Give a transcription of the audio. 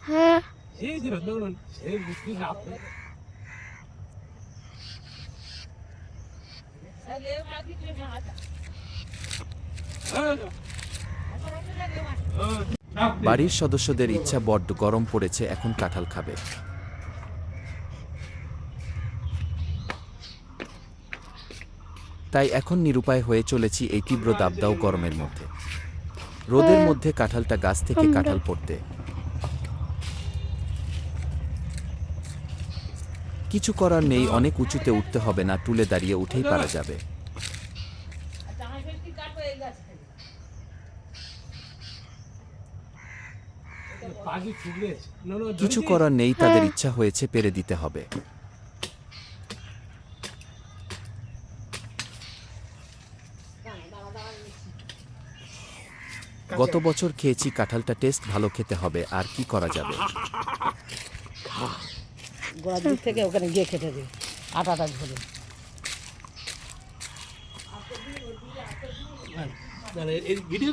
হ্যাঁ বাড়ির সদস্যদের ইচ্ছা বড্ড গরম পড়েছে, এখন কাঁঠাল খাবে। তাই এখন নিরুপায় হয়ে চলেছি এই তীব্র দাবদাও গরমের মধ্যে, রোদের মধ্যে কাঁঠালটা গাছ থেকে কাঁঠাল পড়তে। কিছু করার নেই, অনেক উঁচুতে উঠতে হবে না, টুলে দাঁড়িয়ে উঠেই পারা যাবে। কিছু করার নেই, তাদের ইচ্ছা হয়েছে, পেরে দিতে হবে। গত বছর খেয়েছি কাঁঠালটা, টেস্ট ভালো, খেতে হবে, আর কি করা যাবে। গোড়ার দিক থেকে ওখানে গিয়ে খেতে দিই, আটাটা ধরে। ভিডিও